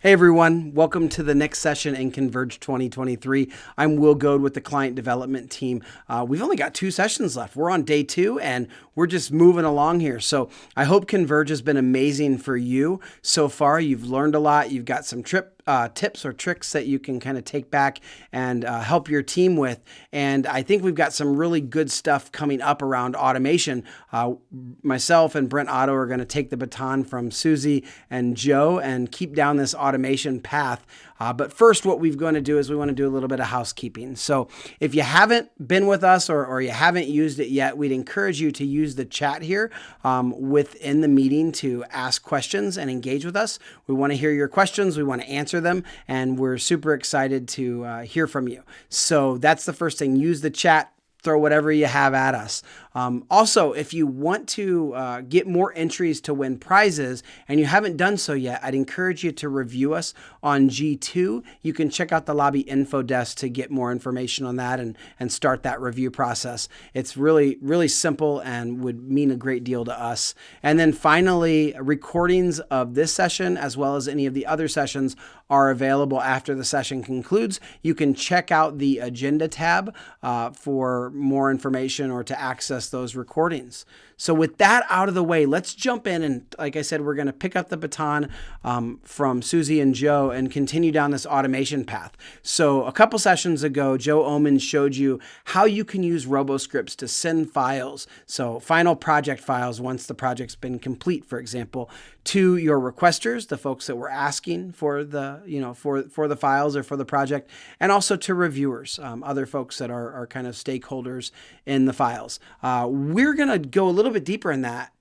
Hey everyone, welcome to the next session in Converge 2023. I'm Will Goad with the client development team. We've only got 2 sessions left. We're on day 2 and we're just moving along here. So I hope Converge has been amazing for you so far. You've learned a lot. You've got some tips or tricks that you can kind of take back and help your team with. And I think we've got some really good stuff coming up around automation. Myself and Brent Otto are going to take the baton from Susie and Joe and keep down this automation path. But first, what we're going to do is we want to do a little bit of housekeeping. So if you haven't been with us or you haven't used it yet, we'd encourage you to use the chat here within the meeting to ask questions and engage with us. We want to hear your questions. We want to answer them, and we're super excited to hear from you. So that's the first thing. Use the chat. Throw whatever you have at us. Also, if you want to get more entries to win prizes and you haven't done so yet, I'd encourage you to review us on G2. You can check out the lobby info desk to get more information on that and start that review process. It's really, really simple and would mean a great deal to us. And then finally, recordings of this session as well as any of the other sessions are available after the session concludes. You can check out the agenda tab for more information or to access those recordings. So with that out of the way, let's jump in. And like I said, we're going to pick up the baton from Susie and Joe and continue down this automation path. So a couple sessions ago, Joe Oman showed you how you can use RoboScripts to send files. So final project files, once the project's been complete, for example, to your requesters, the folks that were asking for the, for the files or for the project, and also to reviewers, other folks that are kind of stakeholders in the files. We're going to go a little bit deeper in that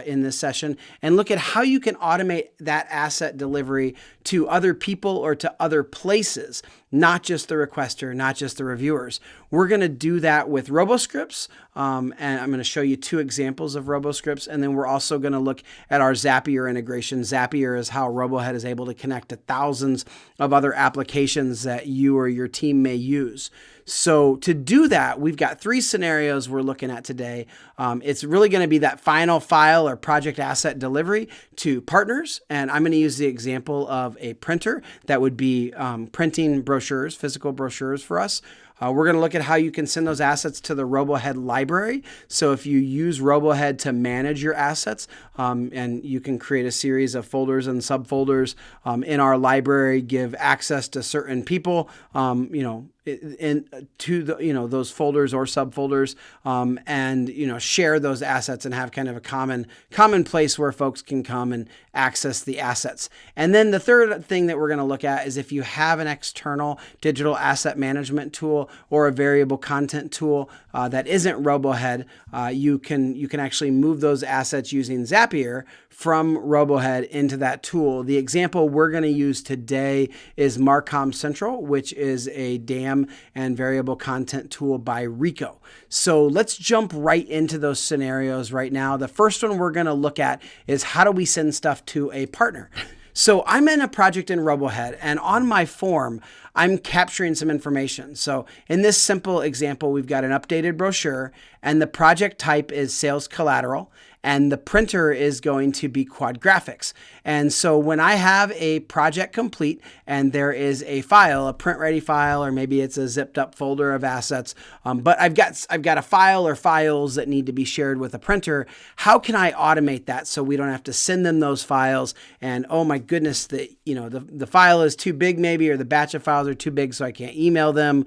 in this session and look at how you can automate that asset delivery to other people or to other places, not just the requester, not just the reviewers. We're going to do that with RoboScripts, and I'm going to show you 2 examples of RoboScripts, and then we're also going to look at our Zapier integration. Zapier is how RoboHead is able to connect to thousands of other applications that you or your team may use. So to do that, we've got 3 scenarios we're looking at today. It's really going to be that final file or project asset delivery to partners, and I'm going to use the example of a printer that would be printing brochures, physical brochures for us. We're going to look at how you can send those assets to the RoboHead library. So if you use RoboHead to manage your assets, and you can create a series of folders and subfolders in our library, give access to certain people, to the, those folders or subfolders, and share those assets and have kind of a common place where folks can come and access the assets. And then the third thing that we're going to look at is if you have an external digital asset management tool or a variable content tool that isn't RoboHead, you can actually move those assets using Zapier from RoboHead into that tool. The example we're going to use today is Marcom Central, which is a DAM and variable content tool by Rico. So let's jump right into those scenarios right now. The first one we're going to look at is how do we send stuff to a partner? So I'm in a project in RoboHead, and on my form, I'm capturing some information. So in this simple example, we've got an updated brochure, and the project type is sales collateral, and the printer is going to be Quad Graphics. And so when I have a project complete and there is a file, a print ready file, or maybe it's a zipped up folder of assets, but I've got a file or files that need to be shared with a printer, how can I automate that so we don't have to send them those files and, oh my goodness, the file is too big maybe, or the batch of files are too big so I can't email them.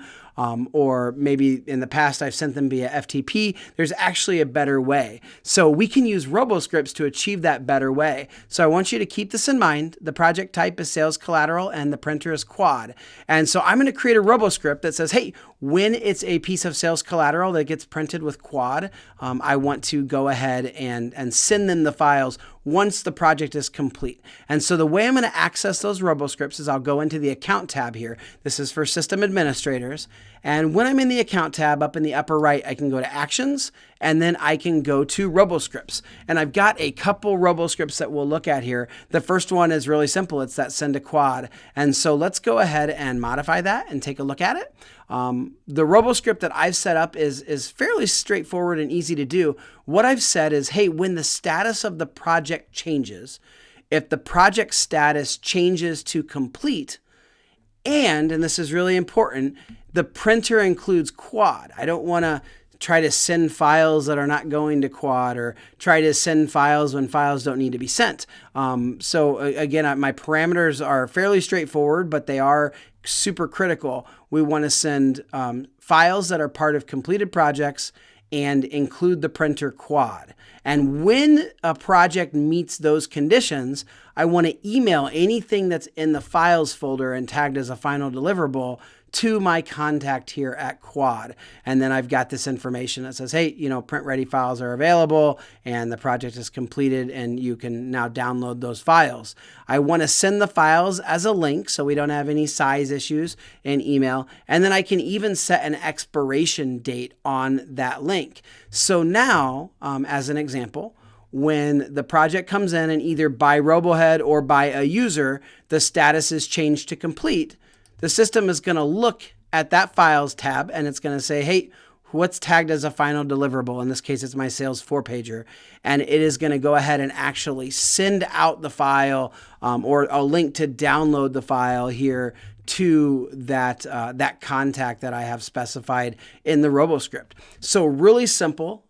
Or maybe in the past I've sent them via FTP. There's actually a better way. So we can use RoboScripts to achieve that better way. So I want you to keep this in mind. The project type is sales collateral and the printer is Quad. And so I'm going to create a RoboScript that says, hey, when it's a piece of sales collateral that gets printed with Quad, I want to go ahead and send them the files once the project is complete. And so the way I'm going to access those RoboScripts is I'll go into the account tab here. This is for system administrators. And when I'm in the account tab up in the upper right, I can go to actions, and then I can go to RoboScripts. And I've got a couple RoboScripts that we'll look at here. The first one is really simple. It's that send to Quad. And so let's go ahead and modify that and take a look at it. The RoboScript that I've set up is fairly straightforward and easy to do. What I've said is, hey, when the status of the project changes, if the project status changes to complete, and this is really important, the printer includes quad. I don't want to try to send files that are not going to quad, or try to send files when files don't need to be sent. So again, my parameters are fairly straightforward, but they are super critical. We want to send files that are part of completed projects and include the printer quad. And when a project meets those conditions, I want to email anything that's in the files folder and tagged as a final deliverable to my contact here at Quad. And then I've got this information that says, hey, print ready files are available and the project is completed and you can now download those files. I want to send the files as a link so we don't have any size issues in email. And then I can even set an expiration date on that link. So now, as an example, when the project comes in and either by Robohead or by a user, the status is changed to complete, the system is going to look at that files tab and it's going to say, hey, what's tagged as a final deliverable? In this case, it's my sales 4-pager. And it is going to go ahead and actually send out the file or a link to download the file here to that contact that I have specified in the RoboScript. So really simple.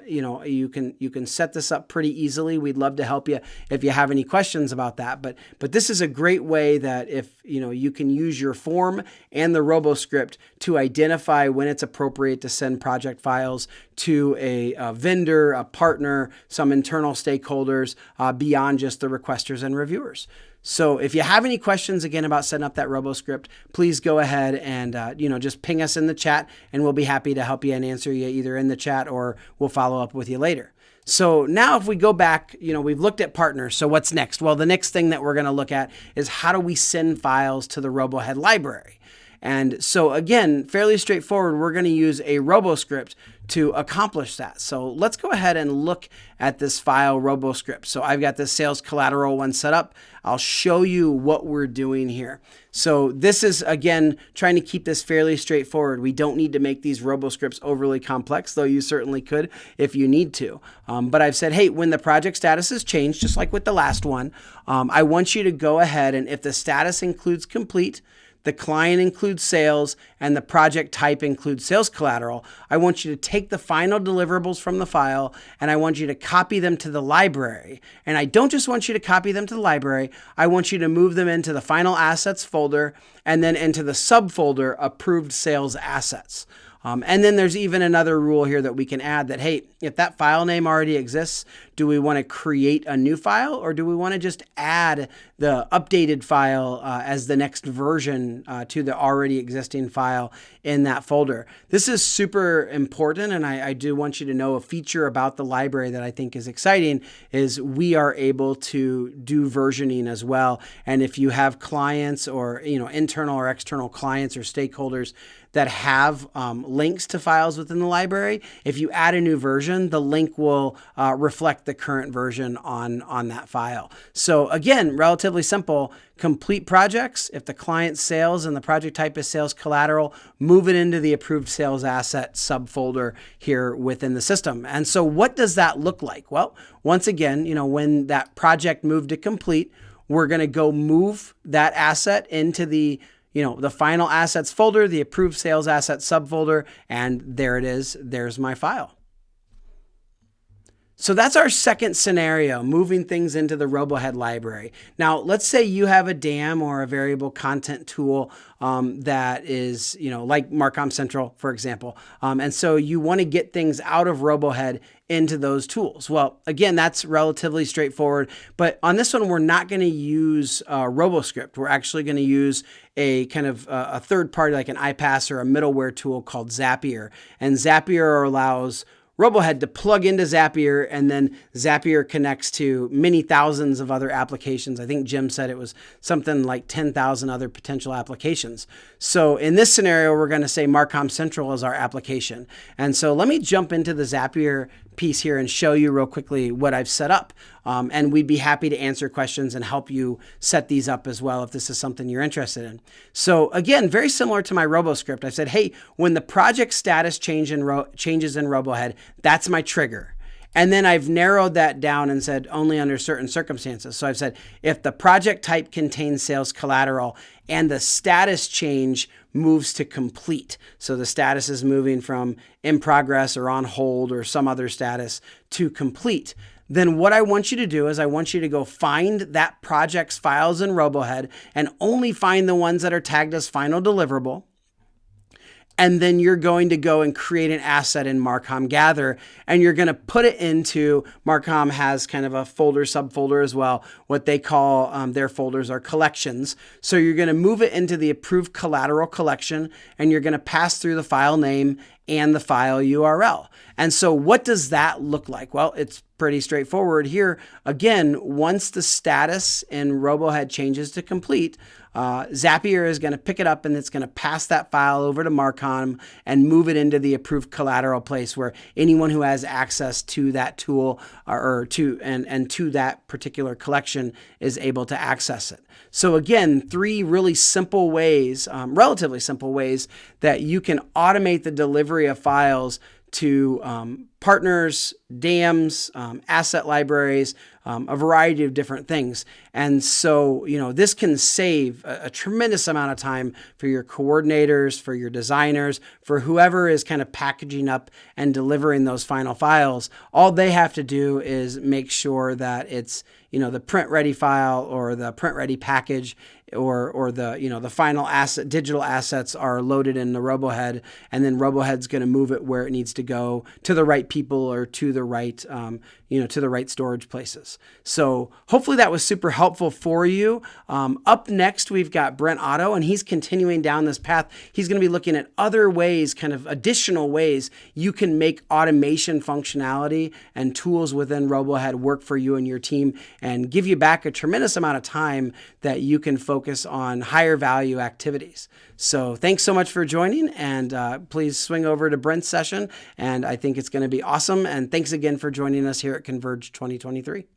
You can set this up pretty easily. We'd love to help you if you have any questions about that. But this is a great way that if you can use your form and the RoboScript to identify when it's appropriate to send project files to a vendor, a partner, some internal stakeholders beyond just the requesters and reviewers. So if you have any questions, again, about setting up that RoboScript, please go ahead and just ping us in the chat and we'll be happy to help you and answer you either in the chat or we'll follow up with you later. So now if we go back, we've looked at partners. So what's next? Well, the next thing that we're going to look at is how do we send files to the Robohead library? And so again, fairly straightforward, we're going to use a RoboScript to accomplish that. So let's go ahead and look at this file RoboScript. So I've got this sales collateral one set up. I'll show you what we're doing here. So this is, again, trying to keep this fairly straightforward. We don't need to make these RoboScripts overly complex, though you certainly could if you need to. But I've said, hey, when the project status is changed, just like with the last one, I want you to go ahead and if the status includes complete, the client includes sales, and the project type includes sales collateral, I want you to take the final deliverables from the file and I want you to copy them to the library. And I don't just want you to copy them to the library, I want you to move them into the final assets folder and then into the subfolder approved sales assets. And then there's even another rule here that we can add that, hey, if that file name already exists, do we want to create a new file or do we want to just add the updated file as the next version to the already existing file in that folder? This is super important, and I do want you to know a feature about the library that I think is exciting is we are able to do versioning as well. And if you have clients or internal or external clients or stakeholders that have links to files within the library, if you add a new version, the link will reflect the current version on that file. So again, relatively simple. Complete projects. If the client sales and the project type is sales collateral, move it into the approved sales asset subfolder here within the system. And so what does that look like? Well, once again, when that project moved to complete, we're going to go move that asset into the final assets folder, the approved sales asset subfolder, and there it is. There's my file. So that's our second scenario, moving things into the Robohead library. Now, let's say you have a DAM or a variable content tool that is, like Marcom Central, for example. And so you want to get things out of Robohead into those tools. Well, again, that's relatively straightforward. But on this one, we're not going to use RoboScript. We're actually going to use a kind of a third party, like an iPaaS or a middleware tool called Zapier. And Zapier allows Robohead to plug into Zapier, and then Zapier connects to many thousands of other applications. I think Jim said it was something like 10,000 other potential applications. So in this scenario, we're going to say Marcom Central is our application. And so let me jump into the Zapier piece here and show you real quickly what I've set up. And we'd be happy to answer questions and help you set these up as well if this is something you're interested in. So again, very similar to my RoboScript, I said, hey, when the project status changes in Robohead, that's my trigger. And then I've narrowed that down and said only under certain circumstances. So I've said if the project type contains sales collateral and the status change moves to complete. So the status is moving from in progress or on hold or some other status to complete. Then what I want you to do is I want you to go find that project's files in RoboHead and only find the ones that are tagged as final deliverable. And then you're going to go and create an asset in Marcom Gather, and you're going to put it into, Marcom has kind of a folder, subfolder as well. What they call their folders are collections. So you're going to move it into the approved collateral collection, and you're going to pass through the file name and the file URL. And so what does that look like? Well, it's pretty straightforward here. Again, once the status in RoboHead changes to complete, Zapier is going to pick it up and it's going to pass that file over to Marcom and move it into the approved collateral place where anyone who has access to that tool or to that particular collection is able to access it. So again, 3 really simple ways, relatively simple ways that you can automate the delivery of files to partners, DAMs, asset libraries, a variety of different things. And so, this can save a tremendous amount of time for your coordinators, for your designers, for whoever is kind of packaging up and delivering those final files. All they have to do is make sure that it's, the print ready file or the print ready package or the, the final asset, digital assets are loaded in the RoboHead, and then RoboHead's going to move it where it needs to go to the right people or to the right, to the right storage places. So hopefully that was super helpful for you. Up next, we've got Brent Otto, and he's continuing down this path. He's going to be looking at other ways, kind of additional ways you can make automation functionality and tools within RoboHead work for you and your team and give you back a tremendous amount of time that you can focus on higher value activities. So thanks so much for joining, and please swing over to Brent's session, and I think it's going to be awesome. And thanks again for joining us here at Converge 2023.